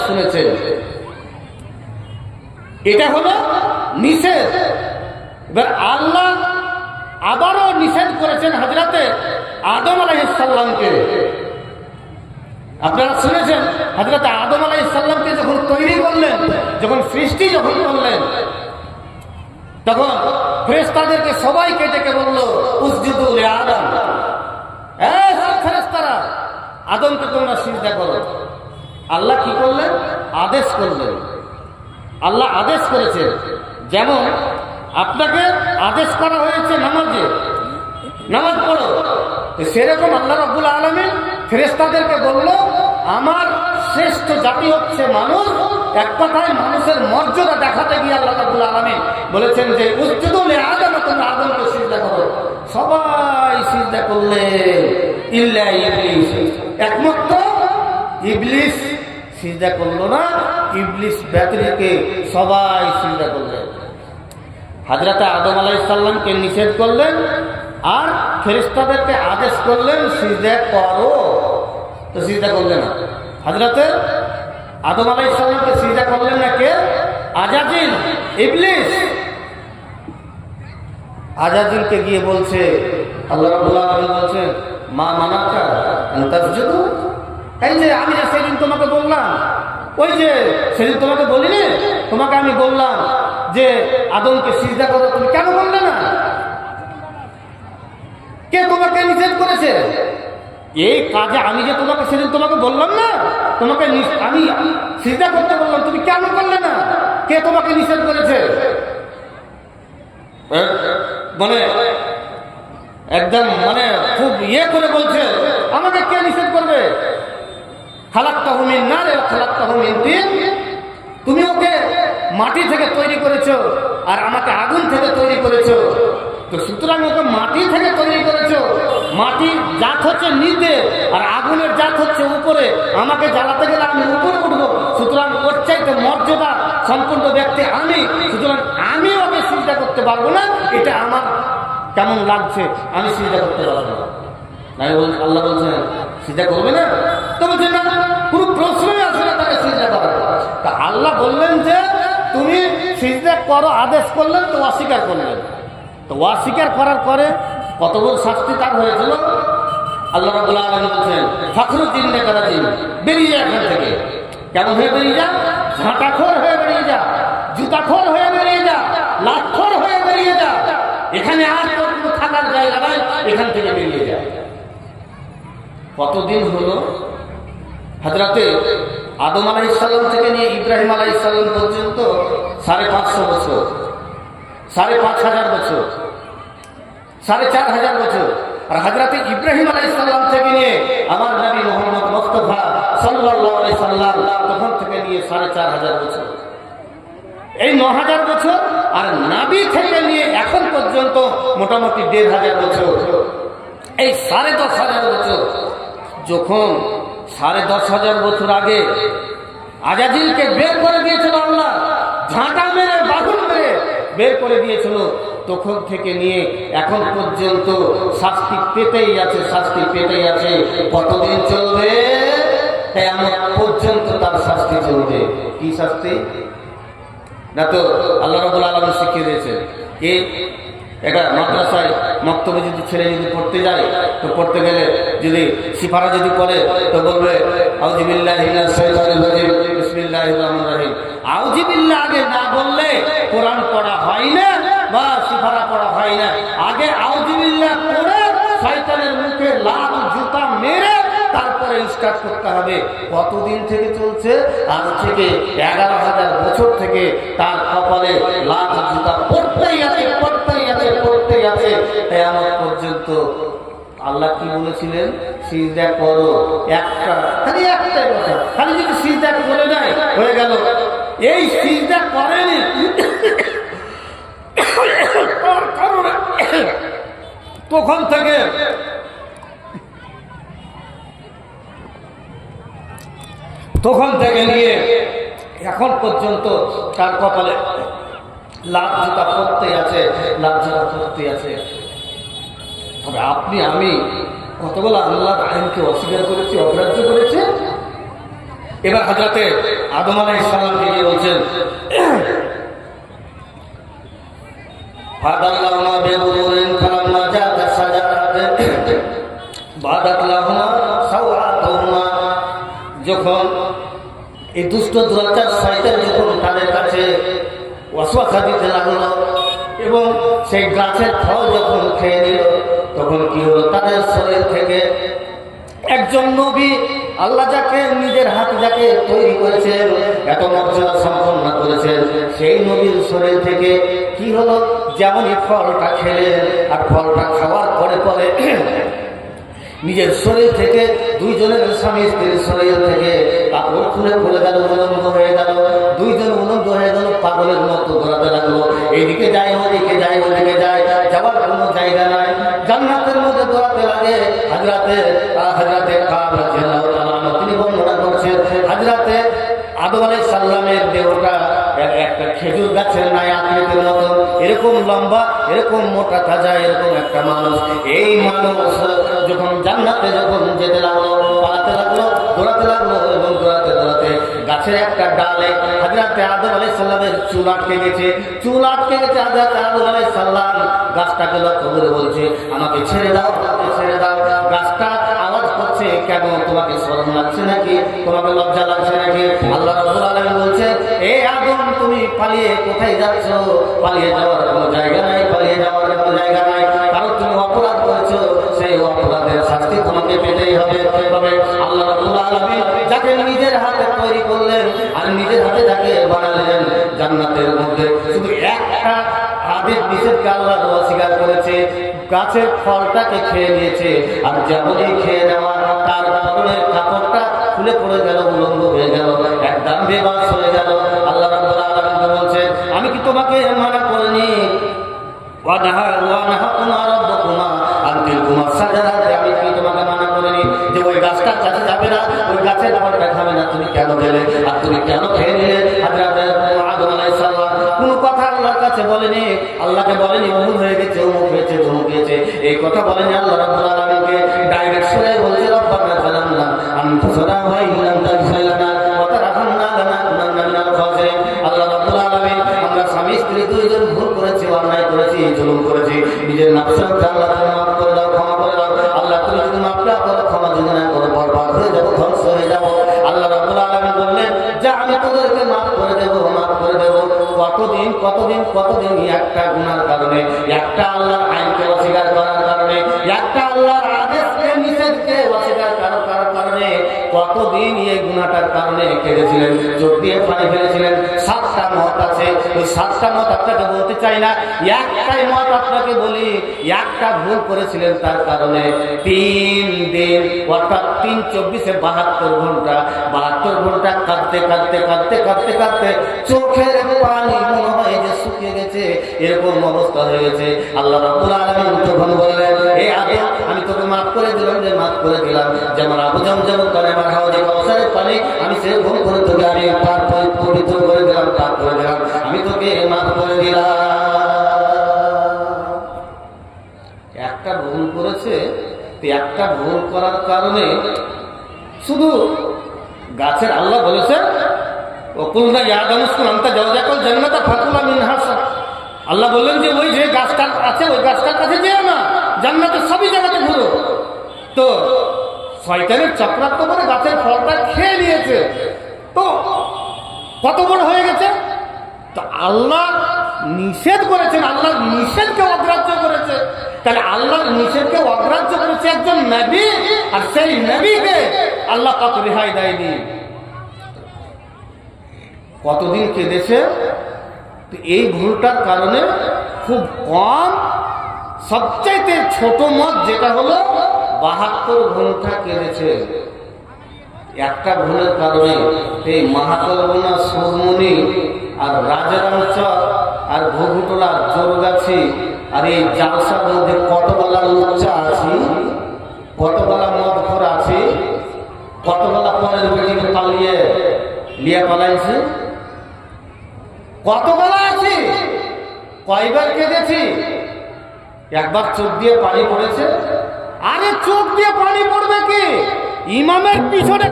শুনেছেন। এটা হলো নিষেধ। এবার আল্লাহ আবারও নিষেধ করেছেন হযরতে আদম আলাইহিস সালামকে। আপনারা শুনেছেন হযরতে আদম আলাইহিস সালামকে যখন তৈরি করলেন, যখন সৃষ্টি যখন করলেন, তখন ফেরেশতাদেরকে সবাইকে ডেকে বলল উসজুদু লি আদম, এই সব ফেরেশতারা আদমকে তোমরা সিজদা করো। আল্লাহ কি করলেন? আদেশ করলেন। আল্লাহ আদেশ করেছেন, যেমন আপনাকে আদেশ করা হয়েছে নামাজে, নামাজ পড়ো, সেরকম আল্লাহ রাব্বুল আলামিন ফেরেশতাদেরকে বলল আমার শ্রেষ্ঠ জাতি হচ্ছে মানুষ। এক কথায় মানুষের মর্যাদা দেখাতে গিয়ে আল্লাহ রাব্বুল আলামিন বলেছেন যে উসজুদু লি আদম, তোমরা আদমকে সিজদা করো। সবাই সিজদা করলেন ইল্লা ইবলিস, একমাত্র ইবলিস সিজদা করলো না। ইবলিস ব্যতিরেকে সবাই সিজদা করলেন। হযরতে আদম আলাইহিস সালামকে নিষেধ করলেন আর ফেরেশতাদেরকে আদেশ করলেন সিজদা করো, তো সিজদা করলেন না। হযরতে আদম আলাইহিস সালামকে সিজদা করলেন না কে? আজাজিল, ইবলিস। আজাজিলকে গিয়ে বলছে, আল্লাহ রাব্বুল আলামিন বলছেন মা মানাকা আন তাসজুদু, এই যে আমি যে সেদিন তোমাকে বললাম, ওই যে সেদিন তোমাকে বলিনি, তোমাকে আমি বললাম যে আদমকে সিজদা করো, তুমি কেন বললে না? কে তোমাকে নিষেধ করেছে? এই কাজে আমি যে তোমাকে সেদিন তোমাকে বললাম না, তোমাকে আমি সিজদা করতে বললাম, তুমি কেন করলে না? কে তোমাকে নিষেধ করেছে? মানে একদম মানে খুব করে বলছে, আমাকে কে নিষেধ করবে? খালাক্তাহু মিন নার ওয়া খালাক্তাহু মিন তিন, তুমি ওকে মাটি থেকে তৈরি করেছো আর আমাকে আগুন থেকে তৈরি করেছো। তো সুতরাং ওকে মাটি থেকে তৈরি করেছো, মাটির জাত হচ্ছে নিচে আর আগুনের জাত হচ্ছে উপরে, আমাকে জ্বালাতে গেলে আমি উপরে উঠবো, সুতরাং ওর চাইতে মর্যাদা সম্পূর্ণ ব্যক্তি আমি, সুতরাং আমি ওকে সিজদা করতে পারবো না। এটা আমার কেমন লাগছে, আমি সিজদা করতে পারবো না। আল্লাহ বলছেন সিজদা করবে না, তো বলছেন না, কোনো প্রশ্নই আসে না তাকে সিজদা করা। তা আল্লাহ বললেন যে তুমি সিজদা করো, আদেশ করলেন, তো অস্বীকার করলেন। তো অস্বীকার করার পরে কত বড় শাস্তি তার হয়েছিল। আল্লাহ রাব্বুল আলামিন বলছেন ফখরুদ্দিন নেকারাদ্দিন, বেরিয়ে যা এখান থেকে। কেমন হয়ে বেরিয়ে যা? ঝাঁটাখোর হয়ে বেরিয়ে যা, জুতাখোর হয়ে বেরিয়ে যা, লাখখোর হয়ে বেরিয়ে যা, এখানে আর কোনো থাকার জায়গা নাই, এখান থেকে বেরিয়ে যা। কতদিন হলো? হযরতে আদম আলাইহিস সালাম থেকে নিয়ে ইব্রাহিম আলাইহিস সালাম পর্যন্ত 550 বছর, 5,500 বছর, 4,500 বছর। আর হযরতে ইব্রাহিম আলাইহিস সালাম থেকে নিয়ে আমার নবী মুহাম্মদ মুস্তাফা সাল্লাল্লাহু আলাইহি সাল্লাম তখন থেকে নিয়ে 4,500 বছর, এই 9,000 বছর। আর নবী থেকে নিয়ে এখন পর্যন্ত মোটামুটি 1,500 বছর। এই 10,500 বছর, যখন 10,500 বছর আগে আজাজিলকে বের করে দিয়েছিল আল্লাহ, ঝাঁটা মেরে বাগুন মেরে বের করে দিয়েছিল, তখন থেকে নিয়ে এখন পর্যন্ত শাস্তি পেতেই আছে, শাস্তি পেতেই আছে। কতদিন চলবে? কিয়ামত পর্যন্ত তার শাস্তি চলবে। কি শাস্তি? না তো আল্লাহ রাব্বুল আলামিন শিখিয়ে দিয়েছেন। এটা মাদ্রাসায় মক্তবে যদি ছেলে যদি পড়তে যায়, তো পড়তে গেলে যদি সিফারা যদি পড়ে তো বলবে আউযু বিল্লাহি মিনাশ শাইতানির রাজিম বিসমিল্লাহির রহমানির রহিম। আউযু বিল্লাহ আগে না বললে কোরআন পড়া হয় না বা সিফারা পড়া হয় না। আগে আউযু বিল্লাহ পড়ে শয়তানের মুখে লাত জুতা মেরে তারপরে স্টার্ট করতে হবে। কতদিন থেকে চলছে? আজ থেকে 11,000 বছর থেকে তার কপালে লাত জুতা পড়তেই আছে, পড়তেই আছে, পড়তেই আছে কিয়ামত পর্যন্ত। আল্লাহ কি বলেছিলেন? সিজদা করো। খালি একটাই কথা, খালি যদি সিজদা করে দেয় হয়ে গেল। এই সিজদা করেনি তখন থেকে নিয়ে এখন পর্যন্ত তার কপালে লাভ জুতা পড়তে আছে, লাভ জুতা পড়তে আছে। তবে আপনি আমি কতগুলো আল্লাহর আইনকে অস্বীকার করেছি, অগ্রাহ্য করেছে। এবার হযরতে আদম আলাইহিস সালামকে গিয়ে বলছেন ফাদাল্লাহুমা বিগুরুরিন ফালাম্মা জাআত আশ-শাজারাতু বাদাত লাহুমা সাওআতুহুমা। যখন এই দুষ্ট দুরাচার শয়তান যখন তাদের কাছে ওয়াসওয়াসা দিতে লাগলো এবং সেই গাছের ফল যখন খেয়ে নিল, তখন কি হলো, তাদের শরীর থেকে একজন নবী, আল্লাহ যাকে নিজের হাত যাকে তৈরি করেছেন, এত মর্যাদা সম্পন্ন করেছেন, সেই নবীর শরীর থেকে কি হলো, যেমনই ফলটা খেলেন আর ফলটা খাওয়ার পরে পরে নিজের শরীর থেকে দুইজনের স্বামী স্ত্রীর শরীর থেকে কাপড় খুলে খুলে গেল, উলঙ্গ হয়ে গেল, দুইজন উলঙ্গ হয়ে গেল, পাগলের মতো দৌড়াতে লাগলো, এইদিকে যায় ওদিকে যায়, ওদিকে যায়, যাওয়ার কোনো জায়গা নাই, জান্নাতের মধ্যে দৌড়াতে লাগে। হযরতে কাব রাদিয়াল্লাহু তাআলা তিনি বর্ণনা করছেন, হযরতে আদম আলাইহিস সালামের দেহটা একটা খেজুর গাছের ন্যায় আকৃতির মতো, এরকম লম্বা, এরকম মোটা তাজা, এরকম একটা মানুষ। এই মানুষ যখন জান্নাতে যখন যেতে লাগলো, পালাতে লাগলো, দৌড়াতে লাগলো এবং দৌড়াতে দৌড়াতে গাছের একটা ডালে হযরতে আদম আলাইহিস সালামের চুল আটকে গেছে। চুল আটকে গেছে, হযরতে আদম আলাইহিস সালাম গাছটাকে লক্ষ্য করে বলছে, আমাকে ছেড়ে দাও, আমাকে ছেড়ে দাও। গাছটা আওয়াজ করছে, কেন, তোমাকে শরম লাগছে নাকি, তোমাকে লজ্জা লাগছে নাকি? আল্লাহ রাব্বুল আলামিন বলছে, এ আদম, তুমি পালিয়ে কোথায় যাচ্ছ? পালিয়ে যাওয়ার কোনো জায়গা নাই, পালিয়ে যাওয়ার কোনো জায়গা নাই, কারণ তুমি অপরাধ করেছো, সেই অপরাধের শাস্তি তোমাকে পেতেই হবে। তবে আল্লাহ রাব্বুল আলামিন যাকে নিজের হাতে তৈরি করলেন আর নিজের হাতে যাকে বানালেন জান্নাতের মধ্যে, শুধু একটা আদেশ নিষেধকে আল্লাহ অস্বীকার করেছে, গাছের ফলটাকে খেয়ে নিয়েছে, আর যেমনই খেয়ে নেওয়া তার পরনের কাপড়টা খুলে পড়ে গেল, উলঙ্গ হয়ে গেল, একদম বেবাস হয়ে গেল। আল্লাহ রাব্বুল আলামিন বলছেন, আমি কি তোমাকে মানা করিনি? আমি কি তোমাকে মানা করিনি যে ওই গাছটার কাছে যাবে না, ওই গাছের ফলটা খাবে না? তুমি কেন গেলে আর তুমি কেন খেয়ে নিলে? আদম আলাইহিস সালাম কোনো কথা আল্লাহর কাছে বলেনি, আল্লাহকে বলেনি অমুক হয়ে গেছে, অমুক হয়েছে, তমুক হয়েছে, এই কথা বলেনি। আল্লাহ রাব্বুল আলামিনকে ডাইরেক্ট শুনে বলছে, রব্বানা যালামনা আনফুসানা ওয়া ইন লাম তাগফির লানা ওয়া তারহামনা লানাকুনান্না মিনাল খাসিরিন। আল্লাহ রাব্বুল আলামিন, আমরা স্বামী স্ত্রী দুইজন ভুল করেছি, অন্যায় করেছি, জুলুম করেছি, নিজের নফসকে আল্লাহ তুমি মাফ করে দাও, ক্ষমা করে দাও। আল্লাহ তুমি যদি মাফ না করো, ক্ষমা যদি না করো, বরবাদ হয়ে যাবো, ধ্বংস হয়ে যাবো। আল্লাহ রাব্বুল আলামিন বললেন যে আমি তোদেরকে মাফ করে দেবো, মাফ করে দেবো। কতদিন কতদিন কতদিন? একটা গুনার কারণে, একটা আল্লাহর আইনকে অস্বীকার করার কারণে, একটা আল্লাহর আদেশকে নিষেধকে অস্বীকার করার কারণে কতদিন এই গুনাহটার কারণে কেঁদেছিলেন, চোখ দিয়ে পানি ফেলেছিলেন। 7টা মত আছে, ওই 7টা মত আপনাকে বলতে চাই না, একটাই মত আপনাকে বলি। একটা ভুল করেছিলেন, তার কারণে 3 দিন, অর্থাৎ 3 24 72 ঘন্টা, 72 ঘন্টা কাঁদতে কাঁদতে কাঁদতে কাঁদতে কাঁদতে চোখের পানি মনে হয় যে শুকিয়ে গেছে, এরকম অবস্থা হয়ে গেছে। আল্লাহ রাব্বুল আলামিন তখন বললেন, এ আদম, আমি তোকে মাফ করে দিলাম, যে মাফ করে দিলাম, যেমন আবু জামজাম করে আমার হাওজে কাউসারের পানি, আমি সেরকম করে তোকে আমি পবিত্র করে দিলাম, পাক করে দিলাম, আমি তোকে মাফ করে দিলাম। একটা ভুল করেছে, একটা ভুল করার কারণে শুধু গাছের, আল্লাহ বলেছে ওকুলনা ইয়াদামুসকুন আনতা জাওজাকাল জান্নাতা ফাকুলা মিনহা। আল্লাহ বললেন যে ওই যে গাছটা আছে, ওই গাছটার কাছে যেও না, জান্নাতের সবই জায়গাতে ঘুরো। তো শয়তানের চক্রান্ত করে গাছের ফলটা খেয়ে নিয়েছে, তো কত বড় হয়ে গেছে। তো আল্লাহ নিষেধ করেছেন, আল্লাহ নিষেধকে অগ্রাহ্য করেছে। তাহলে আল্লাহর নিষেধকে অগ্রাহ্য করেছে একজন নবী, আর সেই নবীকে আল্লাহ পাক রেহাই দেয়নি। কতদিন কেঁদেছে? এই ভুলটার কারণে খুব কম, সবচাইতে ছোট মত যেটা হলো 72 ঘন্টা কেঁদেছে। একটা ভুলের কারণে এই মহাকলবনা, সুরমণি আর রাজারামচর আর ঘুঘুটোলা, জোরগাছি আর এই জালসার মধ্যে কতবেলা লুচ্চা আছি, কতবেলা মদ খোর আছি, কতবেলা পরের বেটিকে পালিয়ে লিয়া পালাইছে, কতবেলা আছি, কয়বার কেঁদেছি। একবার চোখ দিয়ে পানি পড়েছে। আরে চোখ দিয়ে পানি পড়বে কি? ইমামের পিছনে